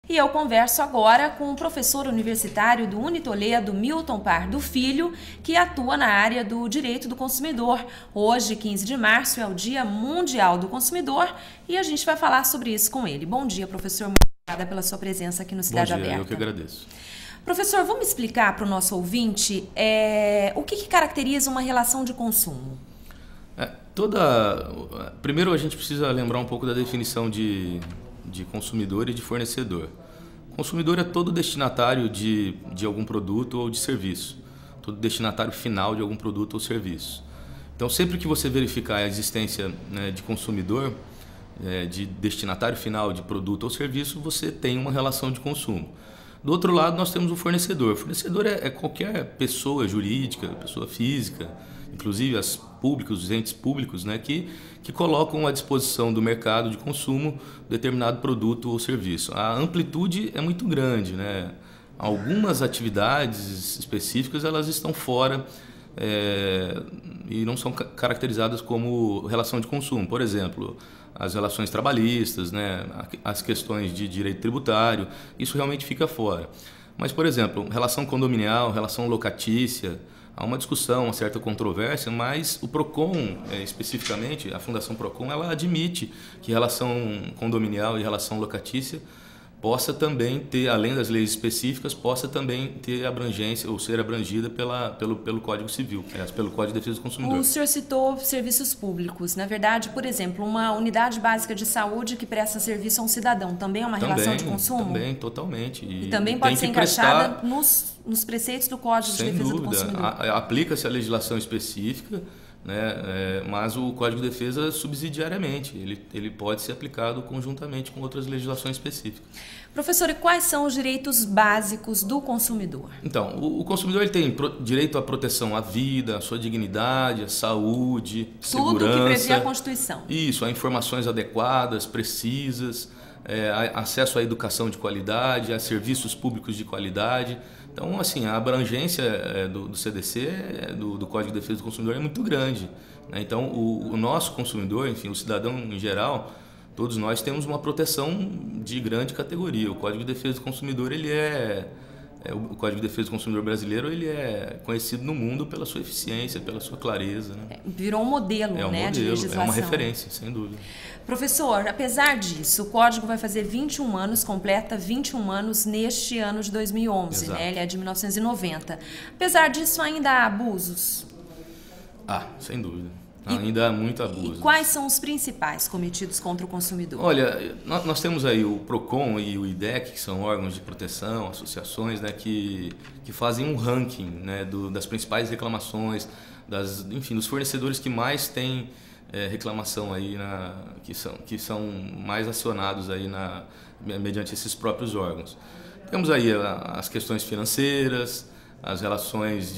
E eu converso agora com o professor universitário do Unitoledo, Milton Pardo Filho, que atua na área do direito do consumidor. Hoje, 15 de março, é o Dia Mundial do Consumidor e a gente vai falar sobre isso com ele. Bom dia, professor. Muito obrigada pela sua presença aqui no Cidade Aberta. Bom dia, eu que agradeço. Professor, vamos explicar para o nosso ouvinte o que caracteriza uma relação de consumo? Primeiro a gente precisa lembrar um pouco da definição de consumidor e de fornecedor. Consumidor é todo destinatário de algum produto ou de serviço, todo destinatário final de algum produto ou serviço. Então, sempre que você verificar a existência, né, de consumidor, de destinatário final de produto ou serviço, você tem uma relação de consumo. Do outro lado, nós temos o fornecedor. O fornecedor é qualquer pessoa jurídica, pessoa física, inclusive os entes públicos, né, que colocam à disposição do mercado de consumo determinado produto ou serviço. A amplitude é muito grande, né? Algumas atividades específicas elas estão fora e não são caracterizadas como relação de consumo. Por exemplo, as relações trabalhistas, né? As questões de direito tributário, isso realmente fica fora. Mas, por exemplo, relação condominial, relação locatícia, há uma discussão, uma certa controvérsia, mas o PROCON, especificamente, a Fundação PROCON, ela admite que relação condominial e relação locatícia possa também ter, além das leis específicas, possa também ter abrangência ou ser abrangida pelo Código Civil, pelo Código de Defesa do Consumidor. O senhor citou serviços públicos. Na verdade, por exemplo, uma unidade básica de saúde que presta serviço a um cidadão também é uma relação de consumo? Também, totalmente. E também pode ser encaixada nos preceitos do Código de Defesa do Consumidor? Aplica-se a legislação específica, né, mas o Código de Defesa subsidiariamente, ele pode ser aplicado conjuntamente com outras legislações específicas. Professor, e quais são os direitos básicos do consumidor? Então, o consumidor ele tem direito à proteção à vida, à sua dignidade, à saúde, segurança. Tudo que prevê a Constituição. Isso, a informações adequadas, precisas, acesso à educação de qualidade, a serviços públicos de qualidade. Então, assim, a abrangência do CDC, do Código de Defesa do Consumidor, é muito grande, né? Então, o nosso consumidor, enfim, o cidadão em geral, todos nós temos uma proteção de grande categoria. O Código de Defesa do Consumidor, o Código de Defesa do Consumidor brasileiro, ele é conhecido no mundo pela sua eficiência, pela sua clareza, né? Virou um modelo, de legislação. É uma referência, sem dúvida. Professor, apesar disso, o Código vai fazer 21 anos, completa 21 anos neste ano de 2011, né? Ele é de 1990. Apesar disso, ainda há abusos? Sem dúvida. Ainda há muito abuso. E quais são os principais cometidos contra o consumidor? Olha, nós temos aí o PROCON e o IDEC, que são órgãos de proteção, associações, né, que fazem um ranking, né, das principais reclamações, dos fornecedores que mais têm reclamação aí, que são mais acionados aí mediante esses próprios órgãos. Temos aí as questões financeiras, as relações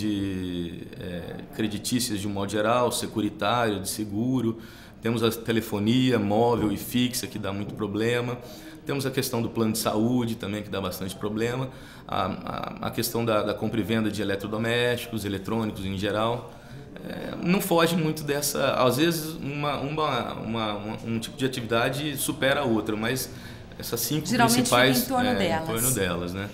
creditícias de um modo geral, securitário, de seguro. Temos a telefonia móvel e fixa, que dá muito problema. Temos a questão do plano de saúde também, que dá bastante problema. A questão da compra e venda de eletrodomésticos, eletrônicos em geral. Não foge muito dessa... Às vezes, um tipo de atividade supera a outra, mas essas cinco principais... Geralmente fica em torno delas, né?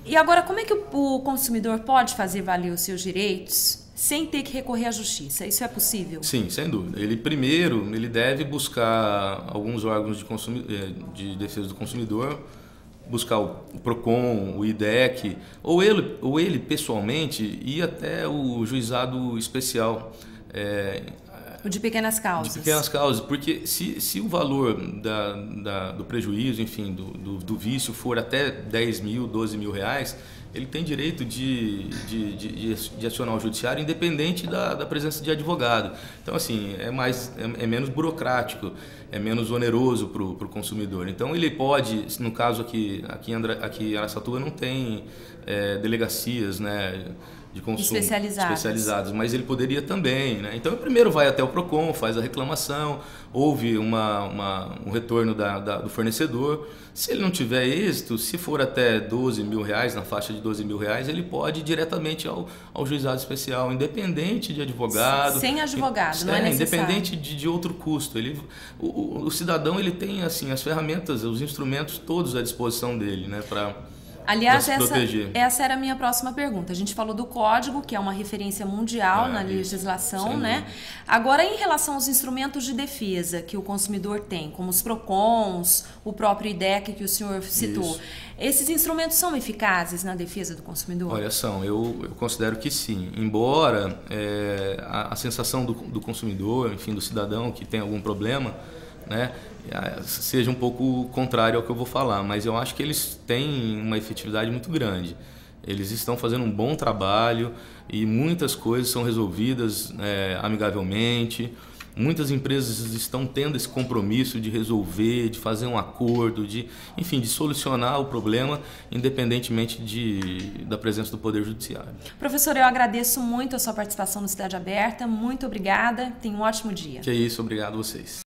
E agora, como é que o consumidor pode fazer valer os seus direitos sem ter que recorrer à justiça? Isso é possível? Sim, sem dúvida. Ele deve buscar alguns órgãos de defesa do consumidor, buscar o PROCON, o IDEC, ou ele pessoalmente ir até o juizado especial. O de pequenas causas. De pequenas causas, porque se o valor do prejuízo, enfim, do vício for até 10 mil, 12 mil reais, ele tem direito de acionar o judiciário independente da presença de advogado. Então, assim, é menos burocrático, é menos oneroso para o consumidor. Então, ele pode, no caso aqui em Araçatuba não tem delegacias, né, de consumo especializadas, mas ele poderia também, né? Então, ele primeiro vai até o PROCON, faz a reclamação, houve um retorno do fornecedor. Se ele não tiver êxito, se for até 12 mil reais, na faixa de R$12.000, ele pode ir diretamente ao juizado especial, independente de advogado. Sem advogado, não é necessário. Independente de outro custo. O cidadão ele tem assim, as ferramentas, os instrumentos todos à disposição dele, né, para Aliás, essa era a minha próxima pergunta. A gente falou do código, que é uma referência mundial na legislação, né? Agora, em relação aos instrumentos de defesa que o consumidor tem, como os PROCONs, o próprio IDEC que o senhor citou, esses instrumentos são eficazes na defesa do consumidor? Olha, eu considero que sim. Embora a sensação do consumidor, enfim, do cidadão que tem algum problema, né, seja um pouco contrário ao que eu vou falar, mas eu acho que eles têm uma efetividade muito grande. Eles estão fazendo um bom trabalho e muitas coisas são resolvidas amigavelmente. Muitas empresas estão tendo esse compromisso de resolver, de fazer um acordo, de solucionar o problema, independentemente da presença do Poder Judiciário. Professor, eu agradeço muito a sua participação no Cidade Aberta. Muito obrigada. Tenha um ótimo dia. Que é isso, obrigado a vocês.